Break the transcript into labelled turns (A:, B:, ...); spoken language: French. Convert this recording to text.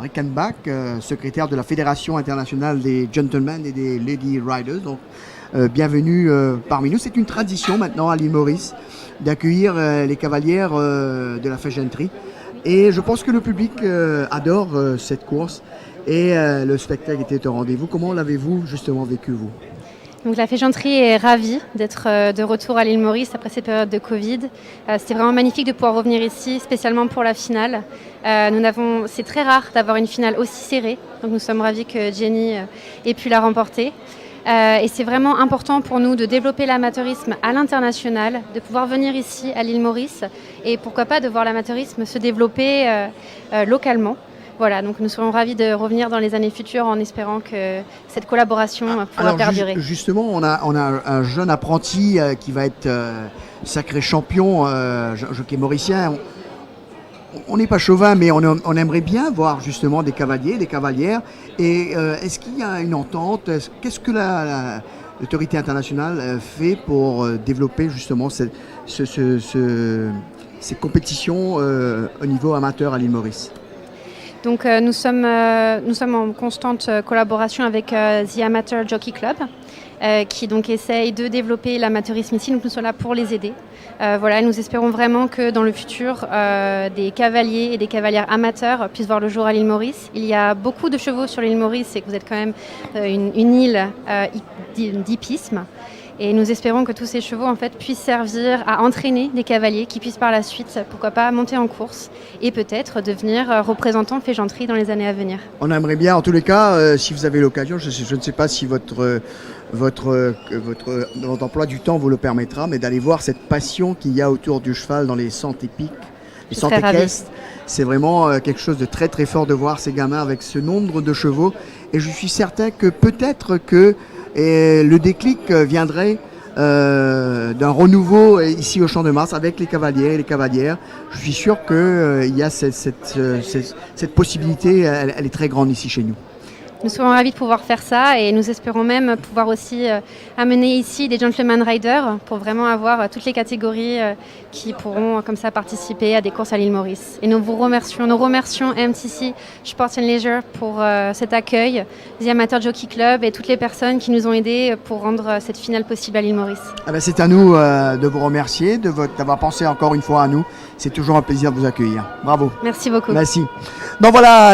A: Rickenbach, secrétaire de la Fédération internationale des gentlemen et des lady riders. Donc, bienvenue parmi nous. C'est une tradition maintenant à l'île Maurice d'accueillir les cavalières de la Fégenterie. Et je pense que le public adore cette course et le spectacle était au rendez-vous. Comment l'avez-vous justement vécu, vous?
B: Donc la Fégenterie est ravie d'être de retour à l'île Maurice après cette période de Covid. C'était vraiment magnifique de pouvoir revenir ici, spécialement pour la finale. C'est très rare d'avoir une finale aussi serrée, donc nous sommes ravis que Jenny ait pu la remporter. Et c'est vraiment important pour nous de développer l'amateurisme à l'international, de pouvoir venir ici à l'île Maurice et pourquoi pas de voir l'amateurisme se développer localement. Voilà, donc nous serons ravis de revenir dans les années futures en espérant que cette collaboration pourra perdurer.
A: Justement, on a un jeune apprenti qui va être sacré champion, jockey mauricien. On n'est pas chauvin, mais on aimerait bien voir justement des cavaliers, des cavalières. Et est-ce qu'il y a une entente? Qu'est-ce que l'autorité internationale fait pour développer justement ces compétitions au niveau amateur à l'île Maurice?
B: Donc nous sommes en constante collaboration avec The Amateur Jockey Club qui donc essaye de développer l'amateurisme ici. Donc nous sommes là pour les aider. Voilà, nous espérons vraiment que dans le futur, des cavaliers et des cavalières amateurs puissent voir le jour à l'île Maurice. Il y a beaucoup de chevaux sur l'île Maurice et que vous êtes quand même une île d'hippisme. Et nous espérons que tous ces chevaux en fait, puissent servir à entraîner des cavaliers qui puissent par la suite, pourquoi pas, monter en course et peut-être devenir représentants Fégenterie dans les années à venir.
A: On aimerait bien, en tous les cas, si vous avez l'occasion, je ne sais pas si votre emploi du temps vous le permettra, mais d'aller voir cette passion qu'il y a autour du cheval dans les centres hippiques, les centres équestres. C'est vraiment quelque chose de très très fort de voir ces gamins avec ce nombre de chevaux. Et je suis certain que peut-être que le déclic viendrait d'un renouveau ici au Champ de Mars avec les cavaliers et les cavalières. Je suis sûr qu'il y a cette possibilité, elle est très grande ici chez nous.
B: Nous serons ravis de pouvoir faire ça et nous espérons même pouvoir aussi amener ici des gentleman riders pour vraiment avoir toutes les catégories qui pourront comme ça participer à des courses à l'île Maurice. Et nous remercions MTC Sport & Leisure pour cet accueil, The Amateur Jockey Club et toutes les personnes qui nous ont aidés pour rendre cette finale possible à l'île Maurice.
A: Ah ben c'est à nous de vous remercier, d'avoir pensé encore une fois à nous. C'est toujours un plaisir de vous accueillir. Bravo.
B: Merci beaucoup.
A: Merci. Donc voilà.